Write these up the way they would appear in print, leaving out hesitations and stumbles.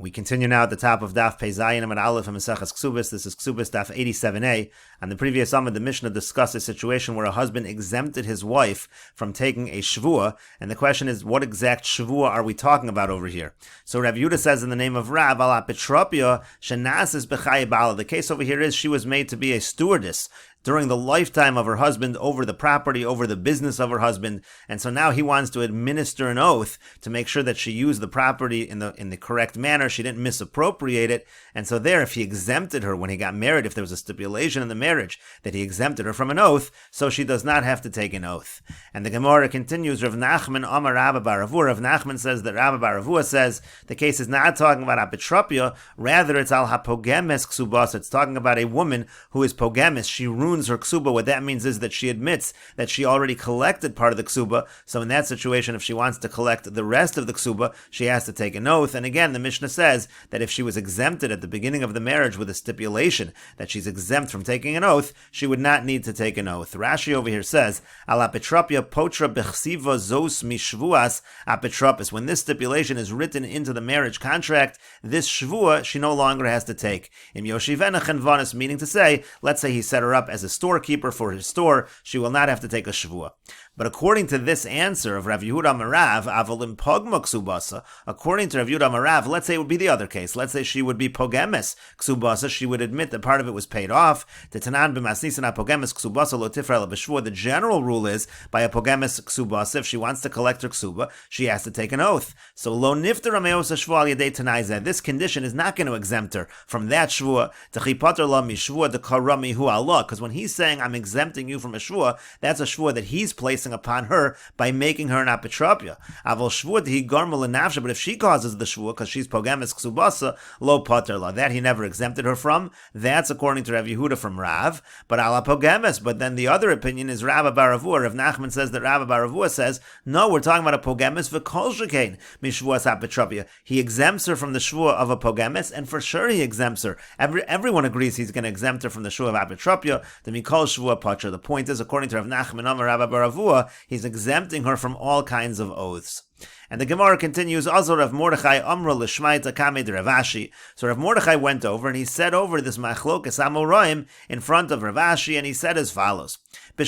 We continue now at the top of Daf Zayin and Aleph and Mesechet Kesuvos. This is Kesuvos Daf 87a. On the previous Amud, the Mishnah discussed a situation where a husband exempted his wife from taking a shvua, and the question is, what exact shvua are we talking about over here? So Rav Yehuda says in the name of Rav, ala petropia shenasis b'chaye bala. The case over here is she was made to be a stewardess during the lifetime of her husband over the property, over the business of her husband, and so now he wants to administer an oath to make sure that she used the property in the correct manner, she didn't misappropriate it, and so there, if he exempted her when he got married, if there was a stipulation in the marriage that he exempted her from an oath, so she does not have to take an oath. And the Gemara continues, Rav Nachman Amar Rabba bar Ravua. Rav Nachman says that Rabba bar Ravua says the case is not talking about apotropia, rather it's al hapogemes ksubas, it's talking about a woman who is pogemes, she ruins her ksuba. What that means is that she admits that she already collected part of the ksuba, so in that situation, if she wants to collect the rest of the ksuba, she has to take an oath. And again, the Mishnah says that if she was exempted at the beginning of the marriage with a stipulation that she's exempt from taking an oath, she would not need to take an oath. Rashi over here says, Al apetropia potra bechsiva zos mishvuas apetropis. When this stipulation is written into the marriage contract, this shvua she no longer has to take. Im yoshivena chenvanis, meaning to say, let's say he set her up as a storekeeper for his store, she will not have to take a shvua. But according to this answer of Rav Yehuda Marav, avolim pogma ksubasa, according to Rav Yehuda Marav, let's say it would be the other case. Let's say she would be pogemes ksubasa. She would admit that part of it was paid off. The tanan b'masnisan pogemes ksubasa lo tifra b'shvua. The general rule is by a pogemes ksubasa, if she wants to collect her ksuba, she has to take an oath. So lo nifter ameos shvua al yedei tanai. This condition is not going to exempt her from that shvua. Techipater la mishvua dekarami hu Allah. Because when he's saying I'm exempting you from a shvua, that's a shvua that he's placing upon her by making her an apotropia. Avol shvua he garmal nafsha, but if she causes the shvua because she's pogemes ksubasa, lo pater la, that he never exempted her from. That's according to Rav Yehuda from Rav. But ala pogemes. But then the other opinion is Rabba bar Ravua. Rav Nachman says that Rabba bar Ravua says no, we're talking about a pogemes v'kol shekain mishvuas apotropia. He exempts her from the shvua of a pogemes, and for sure he exempts her. Everyone agrees he's going to exempt her from the shvua of apotropia. The mikol shvua patra. The point is, according to Rav Nachman Amar Rabba bar Ravua, he's exempting her from all kinds of oaths. And the Gemara continues, also Rav Mordechai Amra L'Shmaita Kamei Rav Ashi. So Rav Mordechai went over and he said over this Machlokas Amoraim in front of Rav Ashi, and he said as follows. I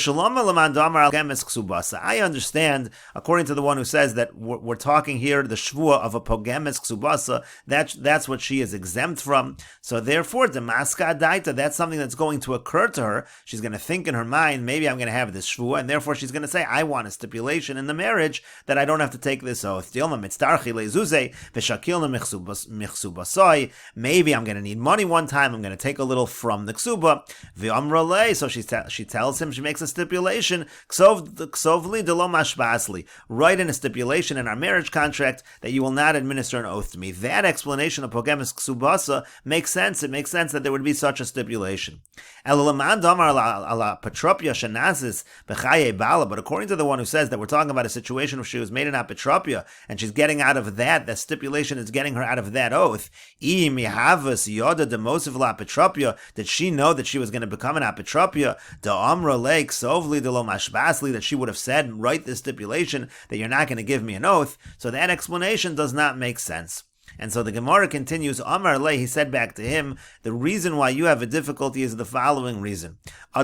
understand, according to the one who says that we're talking here the shvua of a pogemes ksubasa, that's what she is exempt from. So therefore, demaska daita, that's something that's going to occur to her. She's going to think in her mind, maybe I'm going to have this shvua, and therefore she's going to say, I want a stipulation in the marriage that I don't have to take this oath. Maybe I'm going to need money one time, I'm going to take a little from the ksuba. So she tells him, she makes a stipulation, write in a stipulation in our marriage contract that you will not administer an oath to me. That explanation of pogemes ksubasa makes sense. It makes sense that there would be such a stipulation. But according to the one who says that we're talking about a situation where she was made an apotropia and she's getting out of that stipulation is getting her out of that oath. Did she know that she was going to become an apotropia? That she would have said and write this stipulation that you're not going to give me an oath. So that explanation does not make sense. And so the Gemara continues, Amar Le, he said back to him, the reason why you have a difficulty is the following reason. You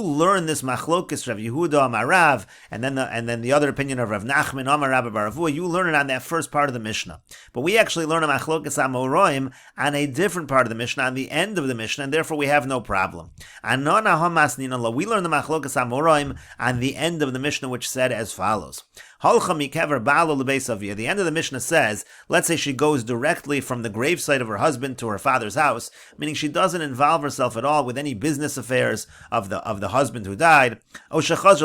learn this machlokes Rav Yehuda Amar Rav, and then the other opinion of Rav Nachman Amar Rabba bar Ravua, you learn it on that first part of the Mishnah. But we actually learn a machlokes Amoraim on a different part of the Mishnah, on the end of the Mishnah, and therefore we have no problem. We learn the machlokes Amoraim on the end of the Mishnah, which said as follows. The end of the Mishnah says, let's say she goes directly from the gravesite of her husband to her father's house, meaning she doesn't involve herself at all with any business affairs of the husband who died, or she goes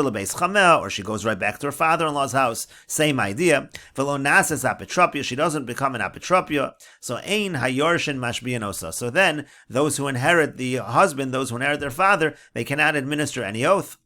right back to her father-in-law's house, same idea. She doesn't become an apotropia, so ein hayorshin mashbianosa. So then, those who inherit the husband, those who inherit their father, they cannot administer any oath.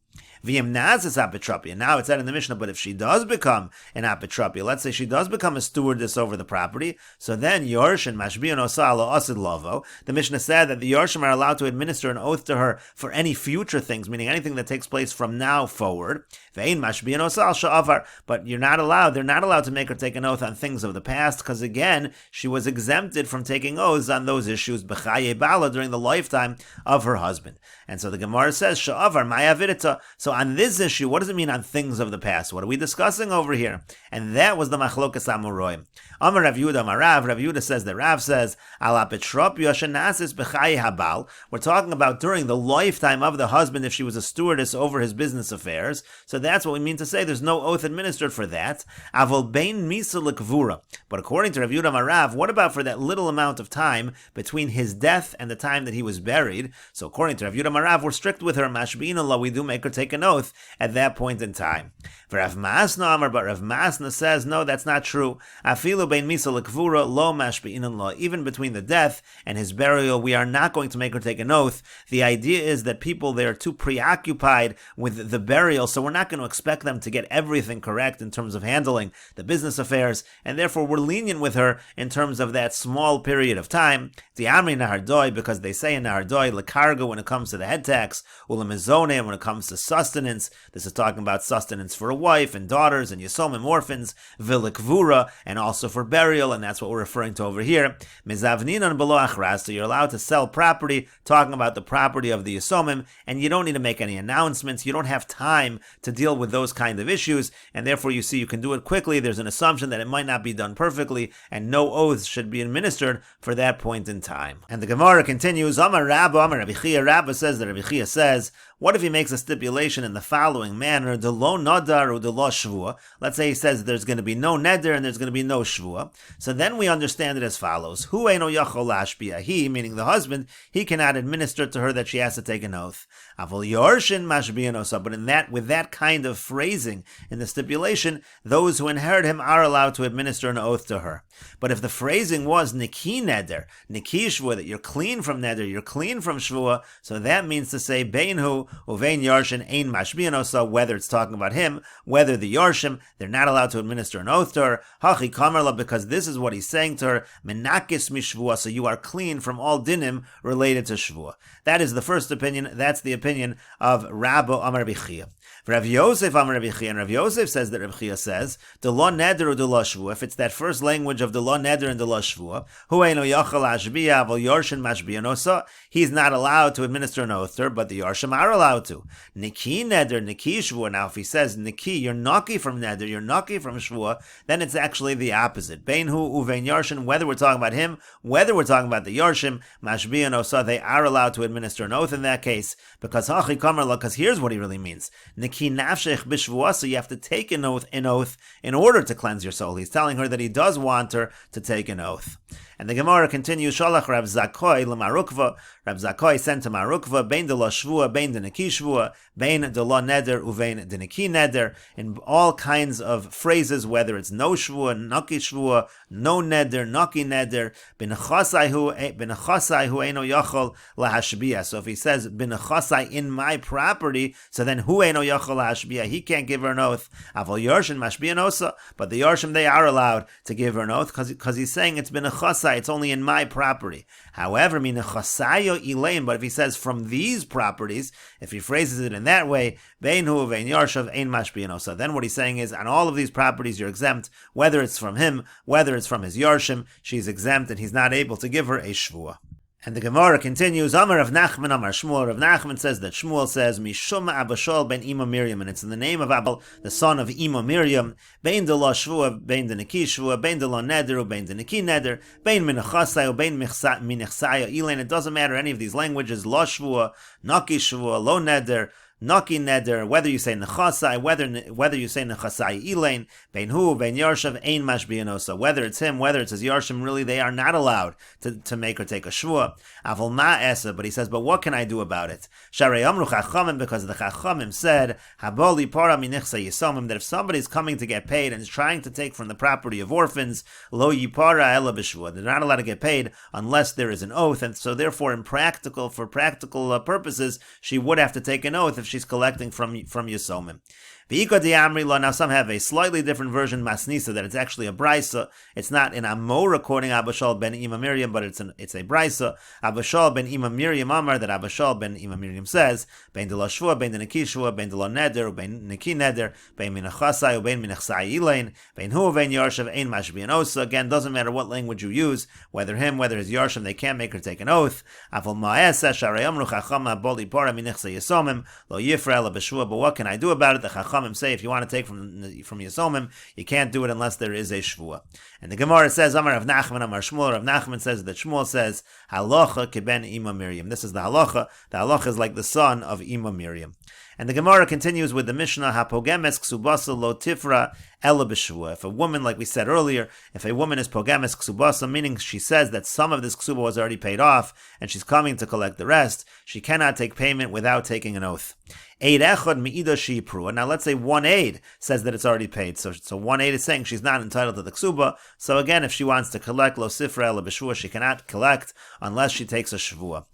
V'im nazis apotropia. Now it's said in the Mishnah, but if she does become an apotropia, let's say she does become a stewardess over the property, so then Yorshin mashbiyan osala asid lovo. The Mishnah said that the Yorshim are allowed to administer an oath to her for any future things, meaning anything that takes place from now forward. Ve'in mashbiyan osal sha'avar. But they're not allowed to make her take an oath on things of the past, because again, she was exempted from taking oaths on those issues b'chaye bala during the lifetime of her husband. And so the Gemara says, sha'avar ma'avidita. So on this issue, what does it mean on things of the past? What are we discussing over here? And that was the machlokas amuroim. Amar Rav Yehuda Marav. Rav Yehuda says that Rav says, ala petropia shenasis b'chaye habal. We're talking about during the lifetime of the husband if she was a stewardess over his business affairs. So that's what we mean to say. There's no oath administered for that. Avol bein misa lekvura. But according to Rav Yehuda Marav, what about for that little amount of time between his death and the time that he was buried? So according to Rav Yehuda Marav, we're strict with her. Mashbi'in Allah, we do make her take an oath at that point in time. For Rav Masna Amar, but Rav Masna says, no, that's not true. Afilu bein misa lekvura lo mashbi'in Allah. Even between the death and his burial, we are not going to make her take an oath. The idea is that people, they are too preoccupied with the burial, so we're not going to expect them to get everything correct in terms of handling the business affairs, and therefore we're lenient with her in terms of that small period of time. Diamri nahardoi, because they say in nahardoi, lekarga when it comes to the head tax, ulamizone when it comes to sustenance. This is talking about sustenance for a wife and daughters and yisomim orphans, vilikvura, and also for burial, and that's what we're referring to over here. Mizavninan below achras, so you're allowed to sell property, talking about the property of the yisomim, and you don't need to make any announcements. You don't have time to deal with those kind of issues, and therefore you see you can do it quickly. There's an assumption that it might not be done perfectly, and no oaths should be administered for that point in time. And the Gemara continues, Amar Rabba, Amar Rabbi Chia. Rabba says that Rabbi Chia says, what if he makes a stipulation in the following manner, de lo nadar or de lo shvua? Let's say he says there's going to be no neder and there's going to be no shvua. So then we understand it as follows. Hu eino yachol lashbia. He, meaning the husband, he cannot administer to her that she has to take an oath. Avol yorshin mashbiyan osa. But with that kind of phrasing in the stipulation, those who inherit him are allowed to administer an oath to her. But if the phrasing was niki neder, niki shvua, that you're clean from neder, you're clean from shvua, so that means to say beinhu uvein yarshin ein mashbiyan osa, whether it's talking about him, whether the yarshim, they're not allowed to administer an oath to her. Hachi kamerla, because this is what he's saying to her, menakis mishvua, so you are clean from all dinim related to shvua. That is the first opinion. That's the opinion of Rabbi Amar Rabbi Chia. Rav Yosef Amar Rabbi Chia, and Rav Yosef says that Rabbi Chia says, de lo neder or de lo shvua, if it's that first language of de lo neder and de lo shvua, hu eino yachal ashbiya avol yarshin mashbiyan osa, he's not allowed to administer an oath to her, but the yarshim are allowed to. Niki neder, niki shvua. Now if he says niki, you're naki from neder, you're naki from shvua, then it's actually the opposite. Bein hu uvein yarshin, whether we're talking about him, whether we're talking about the yarshim, mashbiyan osa, they are allowed to administer an oath in that case, because hachi kamerla, because here's what he really means. Niki nafshech b'shvua, so you have to take an oath in order to cleanse your soul. He's telling her that he does want her to take an oath. And the Gemara continues, Shalach Rav Zakoi l'Marukva. Rav Zakoi sent to Marukva, Bein de lo shvua, Bein de neki shvua, Bein de lo neder, Uvein de neki neder, in all kinds of phrases, whether it's no shvua, naki shvua, no neder, naki neder, B'nechasai hu eino yachol lahashbiya. So if he says, B'nechasai, in my property, so then hu eino yachol lahashbiya, he can't give her an oath. Avol yarshin mashbiyan osa, but the yarshim, they are allowed to give her an oath, because he's saying it's B'nechasai, it's only in my property. However, Minachasayo Elaine, but if he says from these properties, if he phrases it in that way, Beinhu vein Yarshav ein mashbianosa, then what he's saying is on all of these properties you're exempt, whether it's from him, whether it's from his Yarshim, she's exempt and he's not able to give her a Shvua. And the Gemara continues, Amar Rav Nachman, Amar Shmuel. Rav Nachman says that Shmuel says, Mishum Abashol ben Ima Miriam, and it's in the name of Abel, the son of Ima Miriam, Bein de lo Shvua, Bein de Neki Shvua, Bein de lo Neder, Bein de Neki Neder, Bein Minachasai, Bein Minachsaya, Elaine. It doesn't matter any of these languages, Lo Shvua, Naki Shvua, Lo Neder, Naki neder, whether you say nechasai, whether you say nechasai elaine, bein hu, bein yarshav, ein mashbianosa, whether it's him, whether it's his yarshim, really they are not allowed to make her take a shvua. Avol ma esa, but he says, but what can I do about it? Sharei amru chachamim, because the chachamim said, haboli para minichsa yisomim, that if somebody's coming to get paid and is trying to take from the property of orphans, lo yipara ela b'shvua, they're not allowed to get paid unless there is an oath, and so therefore for practical purposes, she would have to take an oath if if she's collecting from Yisomim. Now some have a slightly different version, Masnisa, that it's actually a Brisa. It's not an Amora quoting Abashal ben Ima Miriam, but it's a Brisa. Abashal ben Ima Miriam Amar, that Abashal ben Ima Miriam says, Ben de la Shvua, Ben de Neki Shvua, Ben de la Neder, Ben Neki Neder, Ben Minachasai, Ben Minachsai Elaine, Ben Hu, Ben Yarshav, Ein Mashbian Osa. Again, doesn't matter what language you use, whether him, whether his Yarshav, they can't make her take an oath. Aval Ma'esa, Sharei Amru Chachama, Boli Para, Minachsa Yisomim, Lo Yifra, La Beshua, but what can I do about it? The Chachamim say if you want to take from Yisomim, you can't do it unless there is a Shvua. And the Gemara says, Amar Rav Nachman, Amar Shmuel. Rav Nachman says that Shmuel says, Halacha keben Ima Miriam. This is the halacha. The halacha is like the son of Ima Miriam. And the Gemara continues with the Mishnah, Hapogemes ksubasa lo tifra ela b'shvua. If a woman, like we said earlier, if a woman is pogemes ksubasa, meaning she says that some of this ksuba was already paid off, and she's coming to collect the rest, she cannot take payment without taking an oath. Eid echad mi'ida she'ipru. Now let's say one aid says that it's already paid. So one aid is saying she's not entitled to the ksuba. So again, if she wants to collect lo sifra ela b'shvua, she cannot collect unless she takes a shvua.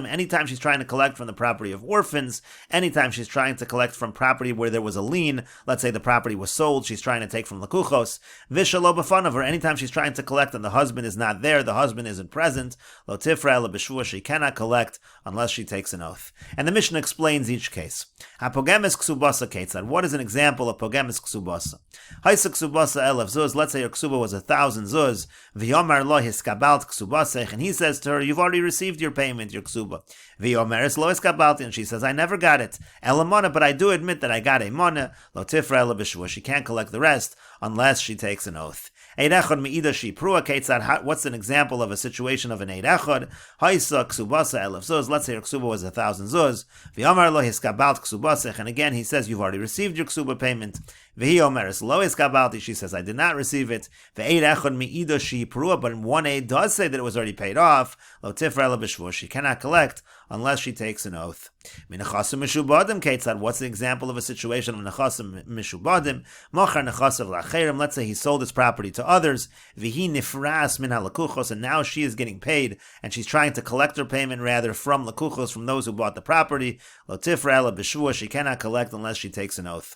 Anytime she's trying to collect from the property of orphans, anytime she's trying to collect from property where there was a lien, let's say the property was sold, she's trying to take from lakuchos, vishalo b'fanav, or anytime she's trying to collect and the husband is not there, the husband isn't present, lo tifra ela b'shvua, she cannot collect unless she takes an oath. And the Mishnah explains each case. Hapogemes ksubasa ketzad. What is an example of pogemes ksubasa? Haisa ksubasa elef zuz. Let's say your ksuba was 1,000 zuz. V'yomar lo hiskabalt ksubasech, and he says to her, you've already received your payment, your ksuba. V'yomeres lo hiskabalt, and she says, I never got it. Elamona, but I do admit that I got a mona. Lo tifra ela b'shvua. She can't collect the rest unless she takes an oath. Eid echad mi'ida she'prua ketzad. What's an example of a situation of an eid echad? Haisa ksubasa elef zuz. Let's say your ksuba was 1,000 zuz. V'yomar lo hiskabalt ksubasech, and again he says you've already received your ksuba payment. V'hi omeres lo hiskabalti. She says I did not receive it. V'eid echad mi'ida she'prua. But one aid does say that it was already paid off. Lo tifra ela b'shvua. She cannot collect unless she takes an oath. Minachasim mishubadim ketzad. What's the example of a situation of nechasim mishubadim? Machar nechasav lacherim. Let's say he sold his property to others. V'hi nifras min halakuchos, and now she is getting paid, and she's trying to collect her payment rather from lakuchos, from those who bought the property. Lo tifra ela b'shvua. She cannot collect unless she takes an oath.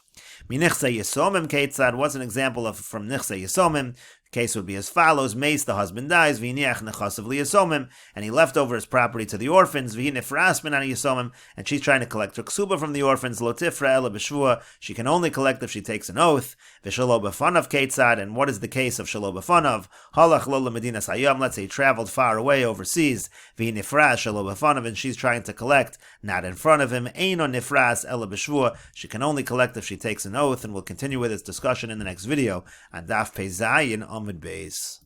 Minichse yisomim ketzad. What's an example of from nichse yisomim? Case would be as follows: Mace, the husband dies, v'iniach nechasav liyasomim, and he left over his property to the orphans, v'hinifras min yasomim, and she's trying to collect her ksuba from the orphans, lo tifra ela b'shvua, she can only collect if she takes an oath, v'shalo b'fanav ketzad, and what is the case of shalo b'fanav? Halach lo l'medinas hayam, let's say he traveled far away overseas, v'hinifras shalo b'fanav, and she's trying to collect not in front of him, eino nifras ela b'shvua, she can only collect if she takes an oath, and we'll continue with this discussion in the next video on Daf Zayin Amud Beis.